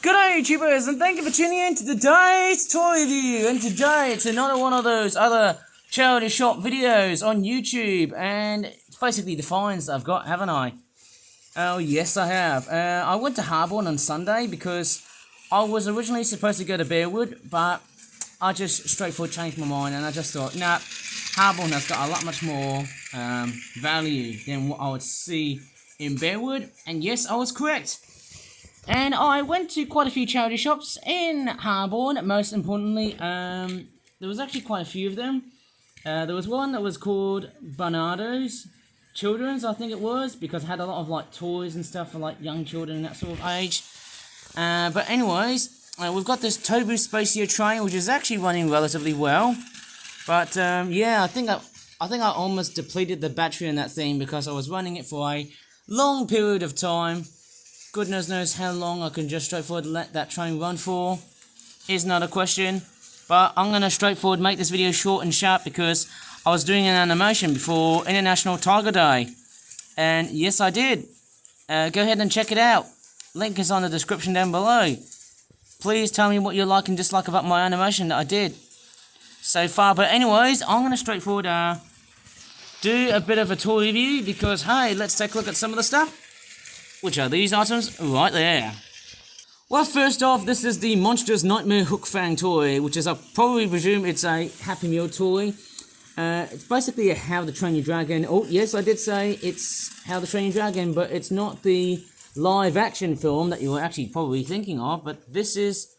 G'day YouTubers, and thank you for tuning in to today's toy review. And today it's another one of those other charity shop videos on YouTube, and it's basically the finds that I've got, haven't I? Oh yes, I have. I went to Harborne on Sunday because I was originally supposed to go to Bearwood, but I just straightforward changed my mind, and I just thought, nah, Harborne has got a lot much more value than what I would see in Bearwood, and yes, I was correct. And I went to quite a few charity shops in Harborne, most importantly. There was actually quite a few of them. There was one that was called Bernardo's Children's, I think it was, because it had a lot of like toys and stuff for like young children and that sort of age. But anyways, we've got this Tobu Spacio train, which is actually running relatively well. But yeah, I think I almost depleted the battery on that thing because I was running it for a long period of time. Goodness knows how long I can just straightforward let that train run for is not a question. But I'm going to straightforward make this video short and sharp because I was doing an animation before International Tiger Day. And yes, I did. Go ahead and check it out. Link is on the description down below. Please tell me what you like and dislike about my animation that I did so far. But anyways, I'm going to straightforward do a bit of a toy review because, hey, let's take a look at some of the stuff, which are these items right there. Well, first off, this is the Monstrous Nightmare Hookfang toy, which is, I probably presume it's a Happy Meal toy. It's basically a How to Train Your Dragon. Oh, yes, I did say it's How to Train Your Dragon, but it's not the live-action film that you were actually probably thinking of, but this is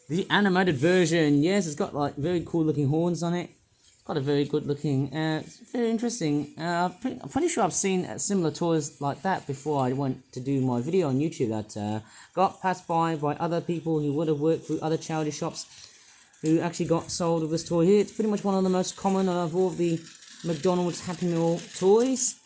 the animated version. Yes, it's got, like, very cool-looking horns on it. Got a very good looking, it's very interesting. I'm pretty sure I've seen similar toys like that before I went to do my video on YouTube that got passed by other people who would have worked through other charity shops who actually got sold with this toy here. It's pretty much one of the most common of all of the McDonald's Happy Meal toys.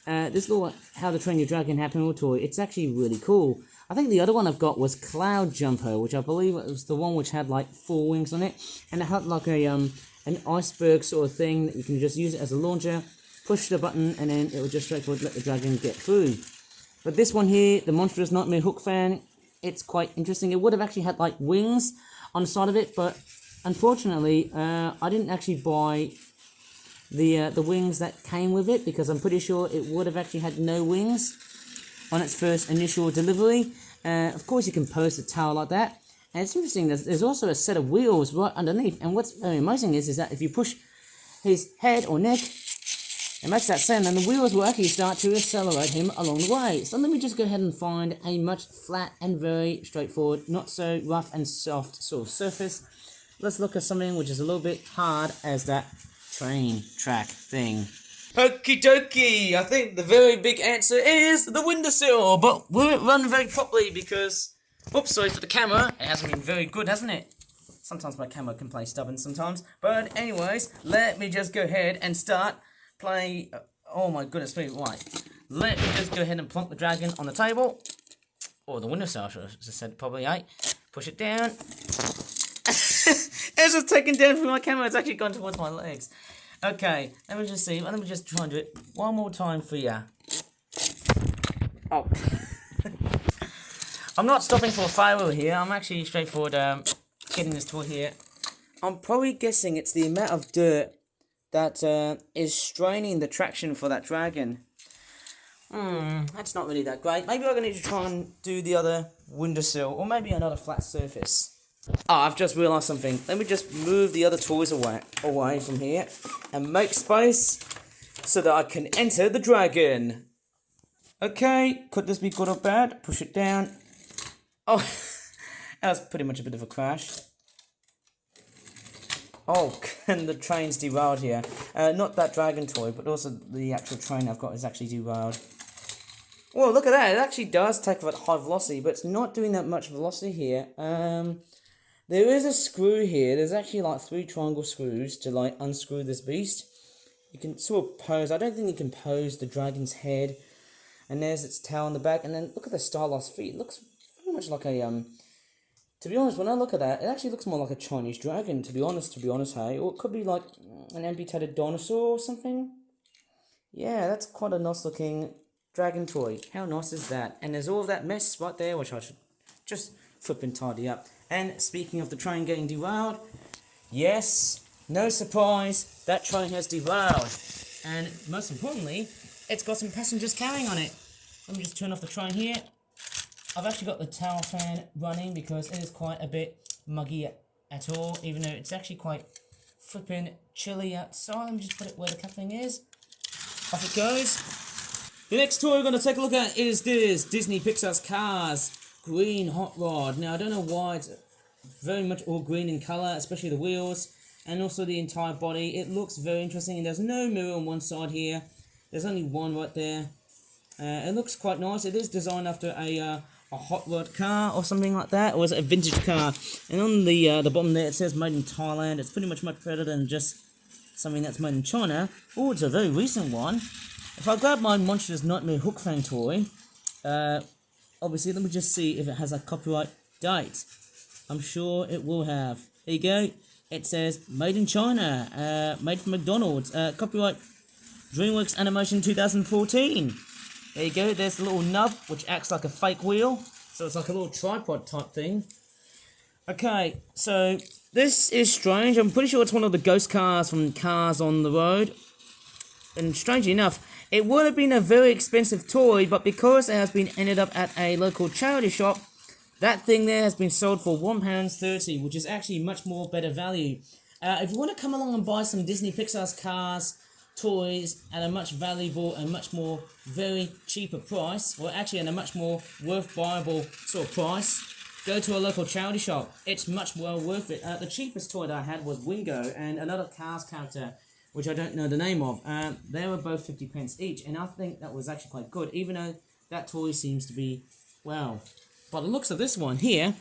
This little How to Train Your Dragon Happy Meal toy, it's actually really cool. I think the other one I've got was Cloud Jumper, which I believe was the one which had like 4 wings on it, and it had like a an iceberg sort of thing that you can just use it as a launcher, push the button, and then it will just straightforward let the dragon get through. But this one here, the Monstrous Nightmare Hookfang, it's quite interesting. It would have actually had like wings on the side of it, but unfortunately, I didn't actually buy the wings that came with it because I'm pretty sure it would have actually had no wings on its first initial delivery. Of course, you can post a towel like that. And it's interesting, there's also a set of wheels right underneath, and what's very amazing is that if you push his head or neck, it makes that sound, and the wheels will actually start to accelerate him along the way. So let me just go ahead and find a much flat and very straightforward, not so rough and soft sort of surface. Let's look at something which is a little bit hard as that train track thing. Okie dokie, I think the very big answer is the windowsill, but will it run very properly because... Oops, sorry for the camera. It hasn't been very good, hasn't it? Sometimes my camera can play stubborn sometimes. But anyways, let me just go ahead and start playing... Oh my goodness me, right. Let me just go ahead and plonk the dragon on the table. Or the windowsill, I should have said probably, eh? Push it down. It's just taken down from my camera. It's actually gone towards my legs. Okay, let me just see. Let me just try and do it one more time for ya. Oh. I'm not stopping for a failure here. I'm actually straightforward getting this toy here. I'm probably guessing it's the amount of dirt that is straining the traction for that dragon. That's not really that great. Maybe I'm going to need to try and do the other windowsill, or maybe another flat surface. Oh, I've just realised something. Let me just move the other toys away from here and make space so that I can enter the dragon. Okay, could this be good or bad? Push it down. Oh, that was pretty much a bit of a crash. Oh, and the train's derailed here. Not that dragon toy, but also the actual train I've got is actually derailed. Well, look at that. It actually does take off at high velocity, but it's not doing that much velocity here. There is a screw here. There's actually like 3 triangle screws to like unscrew this beast. You can sort of pose. I don't think you can pose the dragon's head. And there's its tail on the back. And then look at the stylized feet. It looks very much like a, to be honest, when I look at that, it actually looks more like a Chinese dragon, to be honest, hey. Or it could be like an amputated dinosaur or something. Yeah, that's quite a nice looking dragon toy. How nice is that? And there's all of that mess right there, which I should just flipping tidy up. And speaking of the train getting derailed, yes, no surprise, that train has derailed. And most importantly, it's got some passengers carrying on it. Let me just turn off the train here. I've actually got the tower fan running because it is quite a bit muggy at all, even though it's actually quite flipping chilly outside. Let me just put it where the coupling is. Off it goes. The next toy we're going to take a look at is this Disney PIXAR'S Cars green hot rod. Now I don't know why it's very much all green in colour, especially the wheels and also the entire body. It looks very interesting, and there's no mirror on one side here. There's only one right there. It looks quite nice. It is designed after a hot rod car or something like that, or is it a vintage car? And on the bottom there it says made in Thailand. It's pretty much better than just something that's made in China. Oh, it's a very recent one. If I grab my Monstrous Nightmare Hookfang toy, obviously let me just see if it has a copyright date. I'm sure it will have. There you go. It says made in China, made from McDonald's, copyright DreamWorks Animation 2014. There you go, there's the little nub, which acts like a fake wheel. So it's like a little tripod type thing. Okay, so this is strange. I'm pretty sure it's one of the ghost cars from Cars on the Road. And strangely enough, it would have been a very expensive toy, but because it has been ended up at a local charity shop, that thing there has been sold for £1.30, which is actually much more better value. If you want to come along and buy some Disney PIXAR'S Cars toys at a much valuable and much more very cheaper price, or actually at a much more worth buyable sort of price, go to a local charity shop. It's much well worth it. The cheapest toy that I had was Wingo and another Cars character, which I don't know the name of. They were both 50 pence each, and I think that was actually quite good, even though that toy seems to be, well, by the looks of this one here,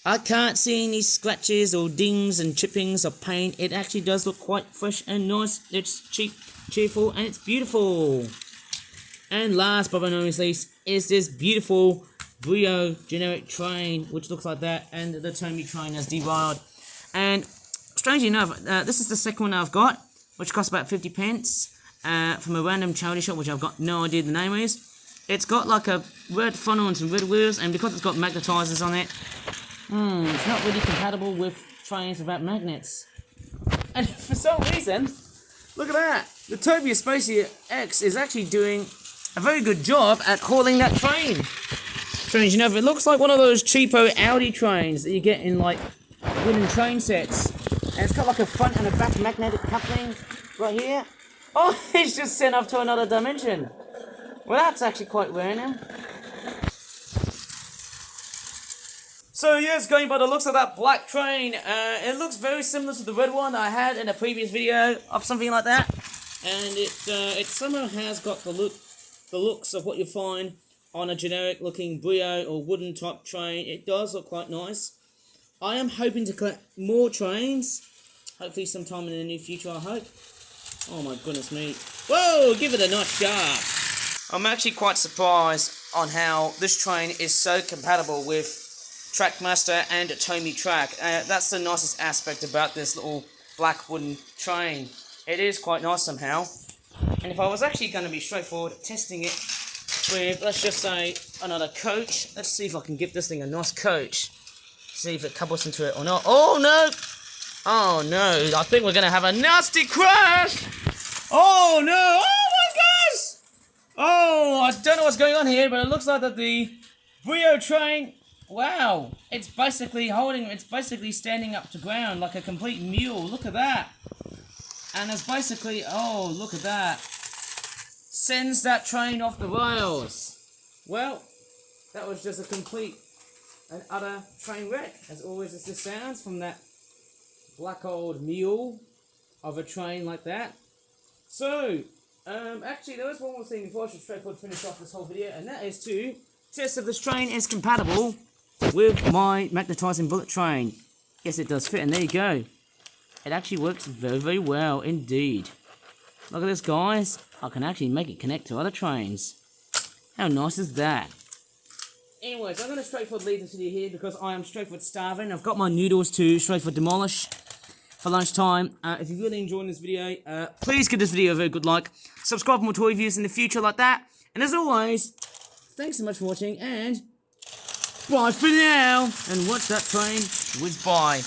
I can't see any scratches or dings and chippings or paint. It actually does look quite fresh and nice. It's cheap, cheerful, and it's beautiful. And last but not least is this beautiful BRIO generic train, which looks like that, and the Tommy train has derailed. And strangely enough, this is the second one I've got, which costs about 50 pence from a random charity shop, which I've got no idea the name is. It's got like a red funnel and some red wheels, and because it's got magnetizers on it, it's not really compatible with trains without magnets. And for some reason, look at that, the Toby Spacey X is actually doing a very good job at hauling that train. Strange enough, it looks like one of those cheapo Audi trains that you get in like wooden train sets. And it's got like a front and a back magnetic coupling right here. Oh, it's just sent off to another dimension. Well, that's actually quite rare now. So yes, going by the looks of that black train, it looks very similar to the red one I had in a previous video of something like that. And it somehow has got the looks of what you find on a generic looking BRIO or wooden type train. It does look quite nice. I am hoping to collect more trains, hopefully sometime in the near future, I hope. Oh my goodness me. Whoa, give it a nice shaft. I'm actually quite surprised on how this train is so compatible with Trackmaster and Tomy Track. That's the nicest aspect about this little black wooden train. It is quite nice somehow. And if I was actually going to be straightforward testing it with, let's just say, another coach. Let's see if I can give this thing a nice coach. See if it couples into it or not. Oh no! Oh no, I think we're going to have a nasty crash! Oh no! Oh my gosh! Oh, I don't know what's going on here, but it looks like that the BRIO train, wow, it's basically standing up to ground like a complete mule. Look at that. And it's basically, oh, look at that. Sends that train off the rails. Well, that was just a complete and utter train wreck, as always as this sounds from that black old mule of a train like that. So, actually there was one more thing before I should straightforward finish off this whole video, and that is to test if this train is compatible with my magnetizing bullet train. Yes, it does fit, and there you go. It actually works very, very well indeed. Look at this, guys. I can actually make it connect to other trains. How nice is that? Anyways, I'm going to straightforward leave this video here because I am straightforward starving. I've got my noodles to straightforward demolish for lunchtime. If you're really enjoying this video, please give this video a very good like. Subscribe for more toy reviews in the future like that. And as always, thanks so much for watching, and Bye for now. And watch that train whiz by.